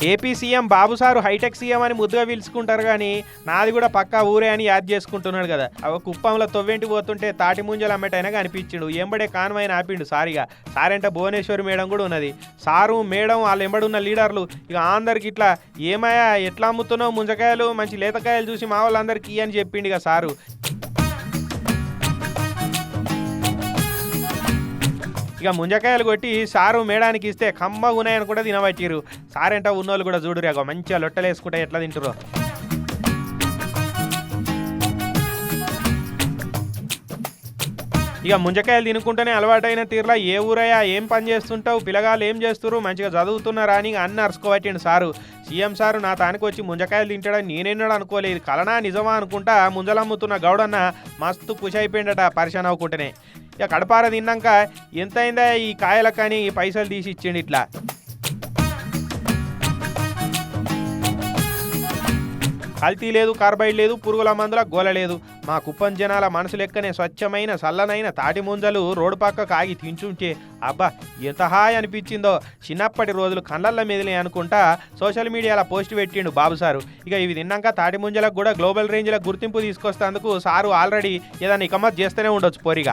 AP CM బాబు sir hitech CM అని ముద్దుగా పిలుచుకుంటారు కానీ నాది కూడా పక్కా ఊరే అని యాద్ చేసుకుంటున్నాడు కదా. అవ కుప్పంలో తొవ్వెంటి పోతుంటే తాటి ముంజలు అమ్మటైనా కనిపించిండు. ఎంబడే కాన్వాయిని ఆపిండు సారిగా. సారంట భువనేశ్వరి మేడం కూడా ఉన్నది. సారు మేడం వాళ్ళు ఎంబడున్న లీడర్లు ఇక అందరికి ఇట్లా ఏమయ్యా ఎట్లా అమ్ముతున్నావు ముంజకాయలు మంచి లేతకాయలు చూసి మా వాళ్ళందరికీ అని చెప్పిండు ఇక సారు. ఇక ముంజకాయలు కొట్టి సారు మేడానికి ఇస్తే కమ్మగా ఉన్నాయని కూడా తినబట్టిరు. సారంట ఉన్నోళ్ళు కూడా చూడురు అగో మంచిగా లొట్టలు వేసుకుంటే ఎట్లా తింటారో. ఇక ముంజకాయలు తినుకుంటేనే అలవాటైన తీరులా ఏ ఊరయ్యా ఏం పని చేస్తుంటావు పిల్లగాళ్ళు ఏం చేస్తున్నారు మంచిగా చదువుతున్నారా అని అన్ని అరుచుకోబట్టిండు సారు. సీఎం సారు నా తానికి వచ్చి ముంజకాయలు తింటాడని నేనేనాడు అనుకోలేదు. కలనా నిజమా అనుకుంటా ముంజలమ్ముతున్న గౌడన్న మస్తు ఖుషి అయిపోయిందట పరిశాన్ అవ్వకుంటేనే. ఇక కడపార తిన్నాక ఎంతైందా ఈ కాయలకు కానీ పైసలు తీసి ఇచ్చిండు ఇట్లా. కల్తీ లేదు కార్బైడ్ లేదు పురుగుల మందుల గోల లేదు. మా కుప్పం జనాల మనసు లెక్కనే స్వచ్ఛమైన చల్లనైన తాటి ముంజలు రోడ్డు పక్కకు ఆగి తింటుంటే అబ్బా ఎంత హాయ్ అనిపించిందో. చిన్నప్పటి రోజులు కళ్ళల్లో మెదిలే అనుకుంటా సోషల్ మీడియాలో పోస్ట్ పెట్టిండు బాబు సారు. ఇక ఇవి తిన్నాక తాటి ముంజలకు కూడా గ్లోబల్ రేంజ్లో గుర్తింపు తీసుకొస్తేందుకు సారు ఆల్రెడీ ఏదైనా ఇకమత్ చేస్తూనే ఉండొచ్చు పోరిగా.